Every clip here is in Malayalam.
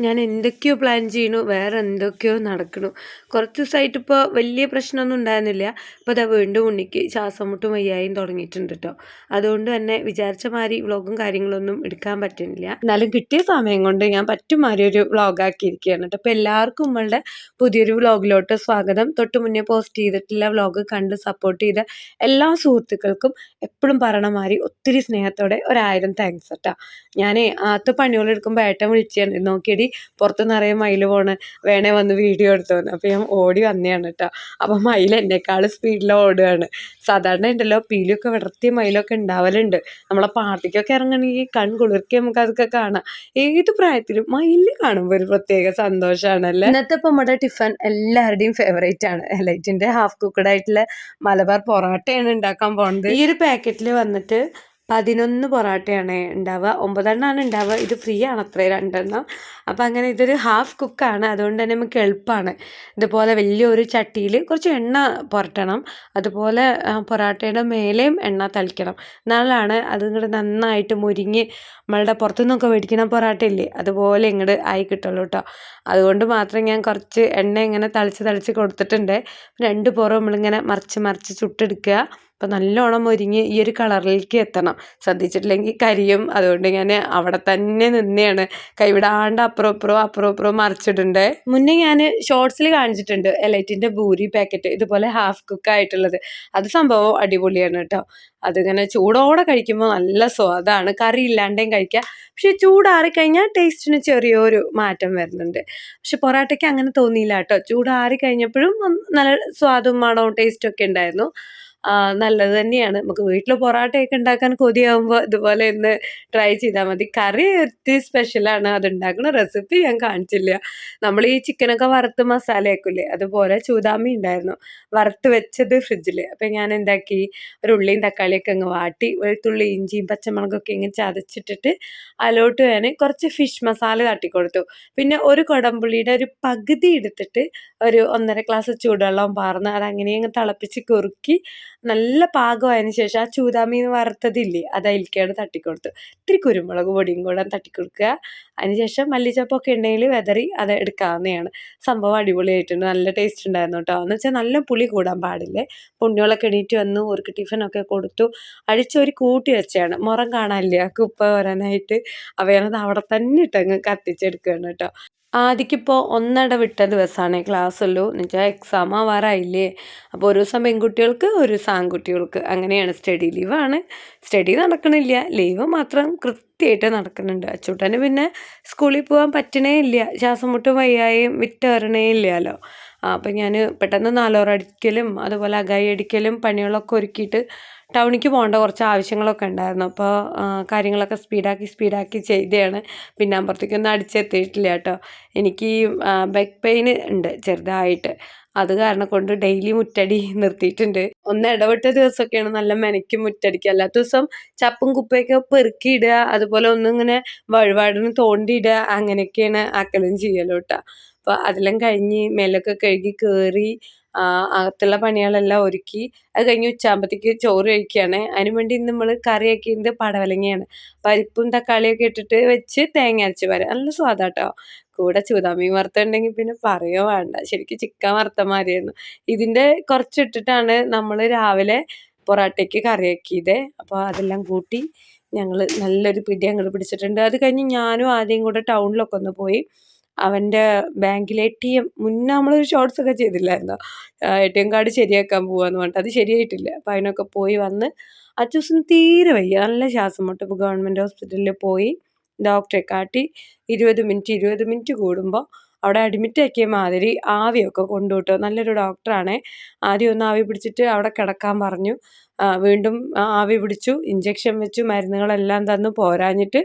ഞാൻ എന്തൊക്കെയോ പ്ലാൻ ചെയ്യണു. വേറെ എന്തൊക്കെയോ നടക്കണു. കുറച്ച് ദിവസമായിട്ട് ഇപ്പോൾ വലിയ പ്രശ്നമൊന്നും ഉണ്ടായിരുന്നില്ല. ഇപ്പോൾ ദാ വീണ്ടും ഉണ്ണിക്ക് ശ്വാസം മുട്ടും വയ്യായും തുടങ്ങിയിട്ടുണ്ട് കേട്ടോ. അതുകൊണ്ട് തന്നെ വിചാരിച്ച മാതിരി വ്ളോഗും കാര്യങ്ങളൊന്നും എടുക്കാൻ പറ്റുന്നില്ല. എന്നാലും കിട്ടിയ സമയം കൊണ്ട് ഞാൻ പറ്റും മാതിരി ഒരു വ്ളോഗാക്കിയിരിക്കുകയാണ് കേട്ടോ. അപ്പോൾ എല്ലാവർക്കും നമ്മളുടെ പുതിയൊരു വ്ളോഗിലോട്ട് സ്വാഗതം. തൊട്ട് മുന്നേ പോസ്റ്റ് ചെയ്തിട്ടുള്ള വ്ളോഗ് കണ്ട് സപ്പോർട്ട് ചെയ്ത എല്ലാ സുഹൃത്തുക്കൾക്കും എപ്പോഴും പറയണ മാതിരി ഒത്തിരി സ്നേഹത്തോടെ 1000 താങ്ക്സ് കേട്ടോ. ഞാനേ ആദ്യത്തെ പണികളെടുക്കുമ്പോൾ ഏട്ടൻ വിളിച്ചാണ്, നോക്കിയടി പുറത്ത് നിറയെ മയിൽ പോണ്, വേണേ വന്ന് വീഡിയോ എടുത്തോന്ന്. അപ്പോൾ ഞാൻ ഓടി വന്നതാണ് കേട്ടോ. അപ്പം മയിൽ എന്നെക്കാൾ സ്പീഡിൽ ഓടുകയാണ്. സാധാരണ ഉണ്ടല്ലോ പീലിയൊക്കെ വിടർത്തിയ മയിലൊക്കെ ഉണ്ടാവലുണ്ട്. നമ്മളെ പാർട്ടിക്കൊക്കെ ഇറങ്ങണമെങ്കിൽ കൺകുളിർക്കി നമുക്ക് അതൊക്കെ കാണാം. ഏത് പ്രായത്തിലും മയിൽ കാണുമ്പോൾ ഒരു പ്രത്യേക സന്തോഷമാണല്ലേ. ഇന്നത്തെ ഇപ്പം നമ്മുടെ ടിഫൻ എല്ലാവരുടെയും ഫേവറേറ്റ് ആണ്. എലൈറ്റിൻ്റെ ഹാഫ് കുക്കഡ് ആയിട്ടുള്ള മലബാർ പൊറോട്ടയാണ് ഉണ്ടാക്കാൻ പോകുന്നത്. ഈ ഒരു പാക്കറ്റിൽ വന്നിട്ട് 11 പൊറോട്ടയാണ് ഉണ്ടാവുക. 9 എണ്ണമാണ് ഉണ്ടാവുക. ഇത് ഫ്രീ ആണ് അത്രേ 2 എണ്ണം. അപ്പോൾ അങ്ങനെ ഇതൊരു ഹാഫ് കുക്കാണ്. അതുകൊണ്ട് തന്നെ നമുക്ക് എളുപ്പമാണ്. ഇതുപോലെ വലിയൊരു ചട്ടിയിൽ കുറച്ച് എണ്ണ പുരട്ടണം. അതുപോലെ പൊറോട്ടയുടെ മേലെയും എണ്ണ തളിക്കണം. എന്നാലാണ് അത് ഇങ്ങോട്ട് നന്നായിട്ട് മുരിഞ്ഞ് നമ്മളുടെ പുറത്തുനിന്നൊക്കെ മേടിക്കുന്ന പൊറോട്ട ഇല്ലേ, അതുപോലെ ഇങ്ങോട്ട് ആയി കിട്ടുള്ളൂ കേട്ടോ. അതുകൊണ്ട് മാത്രം ഞാൻ കുറച്ച് എണ്ണ ഇങ്ങനെ തളിച്ച് കൊടുത്തിട്ടുണ്ട്. 2 പുറം നമ്മളിങ്ങനെ മറിച്ച് ചുട്ടെടുക്കുക. അപ്പോൾ നല്ലോണം മൊരിഞ്ഞ് ഈ ഒരു കളറിലേക്ക് എത്തണം. ശ്രദ്ധിച്ചിട്ടില്ലെങ്കിൽ കരിയും. അതുകൊണ്ട് ഞാൻ അവിടെ തന്നെ നിന്നെയാണ്, കൈവിടാണ്ട് അപ്പുറവും മറിച്ചിട്ടുണ്ട്. മുന്നേ ഞാൻ ഷോർട്സിൽ കാണിച്ചിട്ടുണ്ട് എലൈറ്റിൻ്റെ ഭൂരി പാക്കറ്റ് ഇതുപോലെ ഹാഫ് കുക്കായിട്ടുള്ളത്. അത് സംഭവം അടിപൊളിയാണ് കേട്ടോ. അതിങ്ങനെ ചൂടോടെ കഴിക്കുമ്പോൾ നല്ല സ്വാദാണ്. കറി ഇല്ലാണ്ടേയും കഴിക്കാം. പക്ഷെ ചൂടാറിക്കഴിഞ്ഞാൽ ടേസ്റ്റിന് ചെറിയൊരു മാറ്റം വരുന്നുണ്ട്. പക്ഷെ പൊറോട്ടയ്ക്ക് അങ്ങനെ തോന്നിയില്ല കേട്ടോ. ചൂടാറി കഴിഞ്ഞപ്പോഴും നല്ല സ്വാദും മണവും ടേസ്റ്റും ഒക്കെ ഉണ്ടായിരുന്നു. നല്ലത് തന്നെയാണ്. നമുക്ക് വീട്ടിൽ പൊറോട്ടയൊക്കെ ഉണ്ടാക്കാൻ കൊതിയാകുമ്പോൾ ഇതുപോലെ ഒന്ന് ട്രൈ ചെയ്താൽ മതി. കറി ഒത്തിരി സ്പെഷ്യലാണ്. അതുണ്ടാക്കുന്ന റെസിപ്പി ഞാൻ കാണിച്ചില്ല. നമ്മൾ ഈ ചിക്കനൊക്കെ വറുത്ത് മസാലയാക്കില്ലേ, അതുപോലെ ചൂതാമി ഉണ്ടായിരുന്നു വറുത്ത് വെച്ചത് ഫ്രിഡ്ജിൽ. അപ്പം ഞാൻ എന്താക്കി, ഒരു ഉള്ളിയും തക്കാളിയൊക്കെ അങ്ങ് വാട്ടി വെളുത്തുള്ളി ഇഞ്ചിയും പച്ചമുളകൊക്കെ ഇങ്ങനെ ചതച്ചിട്ടിട്ട് അതിലോട്ട് ഞാൻ കുറച്ച് ഫിഷ് മസാല തട്ടിക്കൊടുത്തു. പിന്നെ ഒരു കുടംപുളിയുടെ ഒരു പകുതി എടുത്തിട്ട് ഒരു 1.5 ഗ്ലാസ് ചൂടുവെള്ളം പാർന്ന് അതങ്ങനെ അങ്ങ് തിളപ്പിച്ച് കുറുക്കി നല്ല പാകമായതിന് ശേഷം ആ ചൂതാമീൻ വറുത്തതില്ലേ അത് അതിലേക്കാണ് തട്ടിക്കൊടുത്തു. ഇത്തിരി കുരുമുളക് പൊടിയും കൂടെ തട്ടിക്കൊടുക്കുക. അതിനുശേഷം മല്ലിച്ചപ്പൊക്കെ ഉണ്ടെങ്കിൽ വെതറി അത് എടുക്കാവുന്നതാണ്. സംഭവം അടിപൊളിയായിട്ടുണ്ട്. നല്ല ടേസ്റ്റ് ഉണ്ടായിരുന്നു കേട്ടോ. എന്ന് വെച്ചാൽ നല്ല പുളി കൂടാൻ പാടില്ലേ. പുണ്യോളൊക്കെ എണീറ്റ് വന്നു, ഒരു ടിഫിനൊക്കെ കൊടുത്തു. അടിച്ചൊരു കൂട്ടി വെച്ചാണ്, മുറം കാണാനില്ല കുപ്പ വരാനായിട്ട്. അവയാണത് അവിടെ തന്നെ ഇട്ടങ്ങ് കത്തിച്ചെടുക്കുകയാണ് കേട്ടോ. ആദ്യക്കിപ്പോൾ ഒന്നിട വിട്ട ദിവസമാണ് ക്ലാസ്സുള്ളൂ. എന്ന് വെച്ചാൽ എക്സാം ആവാറായില്ലേ. അപ്പോൾ ഒരു ദിവസം പെൺകുട്ടികൾക്ക് ഒരു ദിവസം ആൺകുട്ടികൾക്ക് അങ്ങനെയാണ്. സ്റ്റഡി ലീവാണ്. സ്റ്റഡി നടക്കണില്ല, ലീവ് മാത്രം കൃത്യമായിട്ട് നടക്കുന്നുണ്ട്. അച്ചൂട്ടന് പിന്നെ സ്കൂളിൽ പോകാൻ പറ്റണേ ഇല്ല. ശ്വാസം മുട്ടും വയ്യായും വിട്ടേറണേ ഇല്ലല്ലോ. അപ്പം ഞാൻ പെട്ടെന്ന് 4 അടിക്കലും അതുപോലെ അകായി അടിക്കലും പണികളൊക്കെ ഒരുക്കിയിട്ട് ടൗണിലേക്ക് പോകേണ്ട കുറച്ച് ആവശ്യങ്ങളൊക്കെ ഉണ്ടായിരുന്നു. അപ്പോൾ കാര്യങ്ങളൊക്കെ സ്പീഡാക്കി ചെയ്തതാണ്. പിന്നെ അപ്പുറത്തേക്കൊന്നും അടിച്ചെത്തിയിട്ടില്ല കേട്ടോ. എനിക്ക് ബാക്ക് പെയിൻ ഉണ്ട് ചെറുതായിട്ട്. അത് കാരണം കൊണ്ട് ഡെയിലി മുറ്റടി നിർത്തിയിട്ടുണ്ട്. ഒന്ന് ഇടവിട്ട ദിവസമൊക്കെയാണ് നല്ല മെനയ്ക്ക് മുറ്റടിക്കുക. അല്ലാത്ത ദിവസം ചപ്പും കുപ്പയൊക്കെ പെറുക്കിയിടുക, അതുപോലെ ഒന്നിങ്ങനെ വഴിപാടിന് തോണ്ടിയിടുക, അങ്ങനെയൊക്കെയാണ് ആക്കലും ചെയ്യലും കേട്ടോ. അപ്പോൾ അതെല്ലാം കഴിഞ്ഞ് മേലൊക്കെ കഴുകി കയറി അകത്തുള്ള പണികളെല്ലാം ഒരുക്കി അത് കഴിഞ്ഞ് ഉച്ചയാകുമ്പോഴത്തേക്ക് ചോറ് കഴിക്കുകയാണ്. അതിന് വേണ്ടി നമ്മൾ കറിയാക്കിയത് പടവലങ്ങയാണ്. പരിപ്പും തക്കാളിയൊക്കെ ഇട്ടിട്ട് വെച്ച് തേങ്ങ അരച്ച് വരാം, നല്ല സ്വാദാട്ടോ. കൂടെ ചൂതാമീൻ വറുത്തുണ്ടെങ്കിൽ പിന്നെ പറയുകയോ വേണ്ട, ശരിക്കും ചിക്കൻ വറുത്ത മാതിരിയായിരുന്നു. ഇതിൻ്റെ കുറച്ചിട്ടിട്ടാണ് നമ്മൾ രാവിലെ പൊറോട്ടയ്ക്ക് കറിയാക്കിയത്. അപ്പോൾ അതെല്ലാം കൂട്ടി ഞങ്ങൾ നല്ലൊരു പിടി അങ്ങോട്ട് പിടിച്ചിട്ടുണ്ട്. അത് കഴിഞ്ഞ് ഞാനും ആദ്യം കൂടെ ടൗണിലൊക്കെ ഒന്ന് പോയി അവൻ്റെ ബാങ്കിലെ ATM മുന്നേ നമ്മളൊരു ഷോർട്സ് ഒക്കെ ചെയ്തില്ലായിരുന്നോ, ATM കാർഡ് ശരിയാക്കാൻ പോവാന്ന് പറഞ്ഞിട്ട്. അത് ശരിയായിട്ടില്ല. അപ്പോൾ അതിനൊക്കെ പോയി വന്ന് അച്ചൂസിന് തീരെ വയ്യ, നല്ല ശ്വാസം മുട്ട്. ഇപ്പോൾ ഗവൺമെൻറ് ഹോസ്പിറ്റലിൽ പോയി ഡോക്ടറെ കാട്ടി 20 മിനിറ്റ് കൂടുമ്പോൾ അവിടെ അഡ്മിറ്റ് ആക്കിയ മാതിരി ആവിയൊക്കെ കൊണ്ടുവിട്ടു. നല്ലൊരു ഡോക്ടറാണ്. ആദ്യം ഒന്ന് ആവി പിടിച്ചിട്ട് അവിടെ കിടക്കാൻ പറഞ്ഞു. വീണ്ടും ആവി പിടിച്ചു, ഇഞ്ചക്ഷൻ വെച്ചു, മരുന്നുകളെല്ലാം തന്നു. പോരാഞ്ഞിട്ട്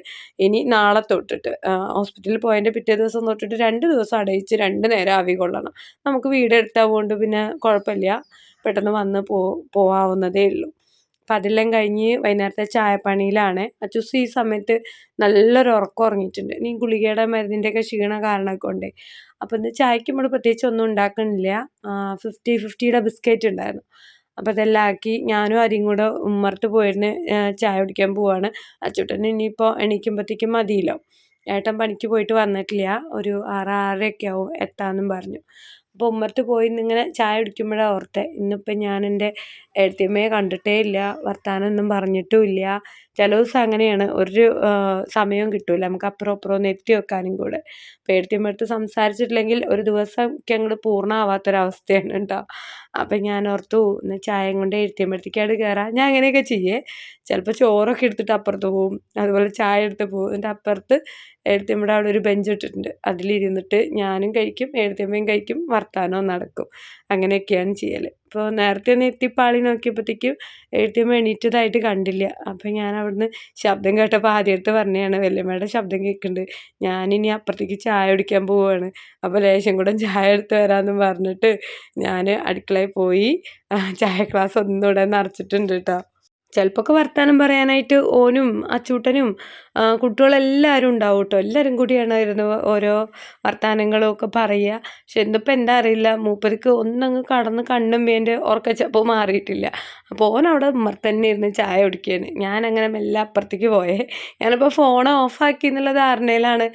ഇനി നാളെ തൊട്ടിട്ട് ഹോസ്പിറ്റലിൽ പോയതിൻ്റെ പിറ്റേ ദിവസം തൊട്ടിട്ട് 2 ദിവസം അടയിച്ച് 2 നേരം ആവി കൊള്ളണം. നമുക്ക് വീടെടുത്താൽ കൊണ്ട് പിന്നെ കുഴപ്പമില്ല, പെട്ടെന്ന് വന്ന് പോവാവുന്നതേ ഉള്ളൂ. അപ്പം അതെല്ലാം കഴിഞ്ഞ് വൈകുന്നേരത്തെ ചായപ്പണിയിലാണ്. അച്ചൂസ് ഈ സമയത്ത് നല്ലൊരു ഉറക്കം ഉറങ്ങിയിട്ടുണ്ട്. ഇനി ഗുളികയുടെ മരുന്നിൻ്റെയൊക്കെ ക്ഷീണ കാരണമൊക്കെ ഉണ്ട്. അപ്പം ഇന്ന് ചായക്ക് നമ്മൾ പ്രത്യേകിച്ച് ഒന്നും ഉണ്ടാക്കണില്ല. 50-50യുടെ ബിസ്ക്കറ്റ് ഉണ്ടായിരുന്നു. അപ്പോൾ അതെല്ലാം ആക്കി ഞാനും ആരെയും കൂടെ ഉമ്മറത്ത് പോയിരുന്ന് ചായ കുടിക്കാൻ പോവാണ്. അച്ചൂട്ടന് ഇനിയിപ്പോൾ എണീക്കുമ്പോഴത്തേക്കും മതിയല്ലോ. ഏട്ടൻ പണിക്ക് പോയിട്ട് വന്നിട്ടില്ല, ഒരു 6, 6:30 ആവും എത്താമെന്നും പറഞ്ഞു. അപ്പോൾ ഉമ്മറത്ത് പോയി ഇന്നിങ്ങനെ ചായ കുടിക്കുമ്പോഴാണ് ഓർത്തെ, ഇന്നിപ്പോൾ ഞാൻ എൻ്റെ എഴുത്തിയമ്മയെ കണ്ടിട്ടേ ഇല്ല, വർത്താനമൊന്നും പറഞ്ഞിട്ടുമില്ല. ചില ദിവസം അങ്ങനെയാണ്, ഒരു സമയവും കിട്ടില്ല നമുക്ക് അപ്പുറം അപ്പുറം ഒന്ന് എത്തി വെക്കാനും കൂടെ. അപ്പോൾ എഴുത്തിയമ്മടുത്ത് സംസാരിച്ചിട്ടില്ലെങ്കിൽ ഒരു ദിവസമൊക്കെ അങ്ങോട്ട് പൂർണ്ണമാവാത്തൊരവസ്ഥയാണ് കേട്ടോ. അപ്പം ഞാൻ ഓർത്തു ഇന്ന് ചായയും കൊണ്ട് എഴുത്തിയമ്മടുത്തേക്കാട് കയറാം. ഞാൻ അങ്ങനെയൊക്കെ ചെയ്യേ, ചിലപ്പോൾ ചോറൊക്കെ എടുത്തിട്ട് അപ്പുറത്ത് പോവും, അതുപോലെ ചായ എടുത്ത് പോകും. എന്നിട്ട് അപ്പുറത്ത് എഴുത്തിയമ്മയുടെ അവിടെ ഒരു ബെഞ്ച് ഇട്ടിട്ടുണ്ട്, അതിലിരുന്നിട്ട് ഞാനും കഴിക്കും എഴുത്തിയമ്മയും കഴിക്കും, വർത്താനവും നടക്കും. അങ്ങനെയൊക്കെയാണ് ചെയ്യൽ. ഇപ്പോൾ നേരത്തെ ഒന്ന് എത്തിപ്പാളി നോക്കിയപ്പോഴത്തേക്കും എഴുത്തിയമ്മ എണീറ്റതായിട്ട് കണ്ടില്ല. അപ്പം ഞാൻ അവിടുന്ന് ശബ്ദം കേട്ടപ്പോൾ ആദ്യമായിട്ട് പറഞ്ഞതാണ്, വല്യമ്മയുടെ ശബ്ദം കേൾക്കുന്നുണ്ട്, ഞാനിനി അപ്പുറത്തേക്ക് ചായ കുടിക്കാൻ പോവുകയാണ്, അപ്പോൾ ലേശം കൂടെ ചായ എടുത്ത് വരാമെന്നും പറഞ്ഞിട്ട് ഞാൻ അടുക്കളയിൽ പോയി ചായ ഗ്ലാസ് ഒന്നുകൂടെ നിറച്ചിട്ടുണ്ട് കേട്ടോ. ചിലപ്പോൾ വർത്താനം പറയാനായിട്ട് ഓനും അച്ചൂട്ടനും കുട്ടികളെല്ലാവരും ഉണ്ടാവും കേട്ടോ. എല്ലാവരും കൂടിയാണ് ഇരുന്ന് ഓരോ വർത്താനങ്ങളും ഒക്കെ പറയുക. പക്ഷെ ഇന്നിപ്പോൾ എന്താ അറിയില്ല, മൂപ്പർക്ക് ഒന്നങ്ങ് കടന്ന് കണ്ണുമ്പേൻ്റെ ഉറക്കച്ചപ്പോൾ മാറിയിട്ടില്ല. അപ്പോൾ ഓനവിടെ തന്നെ ഇരുന്ന് ചായ കുടിക്കുകയാണ്. ഞാനങ്ങനെ മെല്ലെ അപ്പുറത്തേക്ക് പോയേ. ഞാനിപ്പോൾ ഫോൺ ഓഫാക്കി എന്നുള്ള ധാരണയിലാണ്,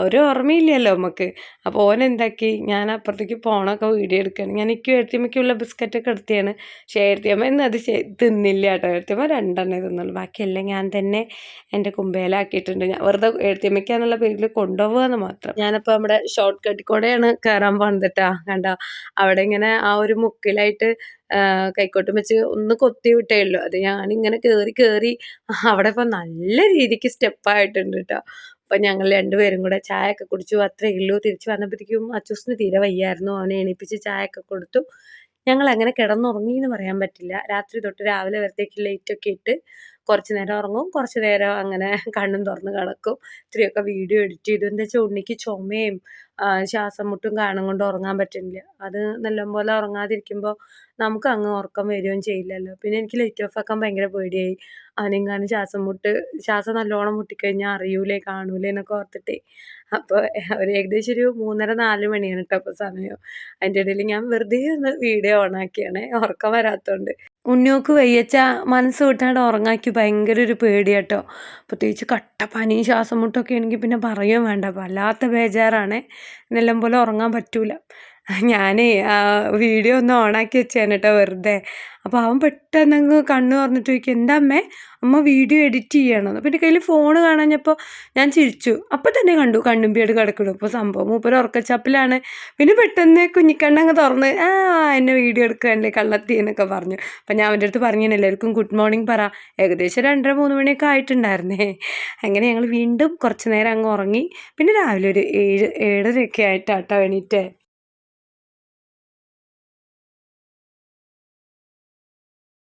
ഒരു ഓർമ്മയില്ലല്ലോ നമുക്ക്. അപ്പോൾ ഓനെന്താക്കി, ഞാൻ അപ്പുറത്തേക്ക് ഫോണൊക്കെ വീഡിയോ എടുക്കുകയാണ്. ഞാൻ എനിക്ക് എഴുത്തിയമ്മയ്ക്കുള്ള ബിസ്ക്കറ്റൊക്കെ എടുത്തിയാണ്. പക്ഷേ എഴുത്തിയമ്മ ഇന്ന് അത് തിന്നില്ല കേട്ടോ. എഴുത്തിയമ്മ 2 തിന്നുള്ളൂ, ബാക്കിയെല്ലാം ഞാൻ തന്നെ എൻ്റെ കുമ്പയിലാക്കിയിട്ടുണ്ട്. ഞാൻ വെറുതെ എഴുത്തിയമ്മയ്ക്കാന്നുള്ള പേരിൽ കൊണ്ടുപോകാമെന്ന് മാത്രം. ഞാനിപ്പോൾ നമ്മുടെ ഷോർട്ട് കട്ടിൽ കൂടെയാണ് കയറാൻ പോകുന്നത് കേട്ടോ. കണ്ടോ, അവിടെ ഇങ്ങനെ ആ ഒരു മുക്കിലായിട്ട് കൈക്കോട്ടും വെച്ച് ഒന്ന് കൊത്തി വിട്ടേ ഉള്ളൂ. അത് ഞാനിങ്ങനെ കയറി അവിടെ ഇപ്പോൾ നല്ല രീതിക്ക് സ്റ്റെപ്പായിട്ടുണ്ട് കേട്ടോ. അപ്പം ഞങ്ങൾ 2 പേരും കൂടെ ചായയൊക്കെ കുടിച്ചു, അത്രയേ ഉള്ളൂ. തിരിച്ച് വന്നപ്പോഴത്തേക്കും അച്ചൂസിന് തീരെ വയ്യായിരുന്നു, അവനെ എണീപ്പിച്ച് ചായയൊക്കെ കൊടുത്തു. ഞങ്ങളങ്ങനെ കിടന്നുറങ്ങി എന്ന് പറയാൻ പറ്റില്ല. രാത്രി തൊട്ട് രാവിലെ വരത്തേക്ക് ലൈറ്റൊക്കെ ഇട്ട് കുറച്ച് നേരം ഉറങ്ങും, കുറച്ച് നേരം അങ്ങനെ കണ്ണും തുറന്ന് കിടക്കും. ഇത്തിരിയൊക്കെ വീഡിയോ എഡിറ്റ് ചെയ്തു. എന്താ വെച്ചാൽ ഉണ്ണിക്ക് ചുമയും ശ്വാസം മുട്ടും കാരണം കൊണ്ട് ഉറങ്ങാൻ പറ്റുന്നില്ല. അത് നല്ലപോലെ ഉറങ്ങാതിരിക്കുമ്പോൾ നമുക്ക് അങ്ങ് ഉറക്കം വരികയും ചെയ്യില്ലല്ലോ. പിന്നെ എനിക്ക് ലൈറ്റ് ഓഫ് ആക്കാൻ ഭയങ്കര പേടിയായി, അവനെങ്ങാനും ശ്വാസം നല്ലോണം മുട്ടിക്കഴിഞ്ഞാൽ അറിയൂലേ കാണൂലേ എന്നൊക്കെ ഓർത്തിട്ടേ. അപ്പോൾ ഒരു ഏകദേശം ഒരു 3:30, 4 മണിയാണ് കേട്ടോ ഇപ്പോൾ സമയം. അതിൻ്റെ ഇടയിൽ ഞാൻ വെറുതെ ഒന്ന് വീഡിയോ ഓണാക്കിയാണ്, ഉറക്കം വരാത്തതുകൊണ്ട്. ഉണ്ണിയോക്ക് വയ്യച്ച മനസ്സ് വിട്ടാണ്ട് ഉറങ്ങാക്കി ഭയങ്കര ഒരു പേടിയാട്ടോ. പ്രത്യേകിച്ച് കട്ട പനിയും ശ്വാസം മുട്ടൊക്കെ ആണെങ്കിൽ പിന്നെ പറയുകയും വേണ്ട, വല്ലാത്ത ബേജാറാണ്. എന്നെല്ലാം പോലെ ഉറങ്ങാൻ പറ്റൂല. ഞാൻ വീഡിയോ ഒന്ന് ഓണാക്കി വെച്ചാണ് കേട്ടോ വെറുതെ. അപ്പോൾ അവൻ പെട്ടെന്നങ്ങ് കണ്ണ് തുറന്നിട്ട് ചോദിക്കും, എന്താ അമ്മ വീഡിയോ എഡിറ്റ് ചെയ്യണമെന്ന്. അപ്പോൾ എൻ്റെ കയ്യിൽ ഫോൺ കാണാഞ്ഞപ്പോൾ ഞാൻ ചിരിച്ചു. അപ്പോൾ തന്നെ കണ്ടു കണ്ണുമ്പിയോട് കിടക്കണം. അപ്പോൾ സംഭവം മൂപ്പര് ഉറക്കച്ചപ്പിലാണ്. പിന്നെ പെട്ടെന്ന് കുഞ്ഞിക്കണ്ണങ്ങ് തുറന്ന് എന്നെ വീഡിയോ എടുക്കുകയല്ലേ കള്ളത്തി എന്നൊക്കെ പറഞ്ഞു. അപ്പം ഞാൻ അവൻ്റെ അടുത്ത് പറഞ്ഞു, എല്ലാവർക്കും ഗുഡ് മോർണിംഗ് പറ. ഏകദേശം 2:30, 3 മണിയൊക്കെ ആയിട്ടുണ്ടായിരുന്നേ. അങ്ങനെ ഞങ്ങൾ വീണ്ടും കുറച്ച് നേരം അങ്ങ് ഉറങ്ങി. പിന്നെ രാവിലെ ഒരു 7, 7:30 ആയിട്ടാട്ടോ എണീറ്റേ.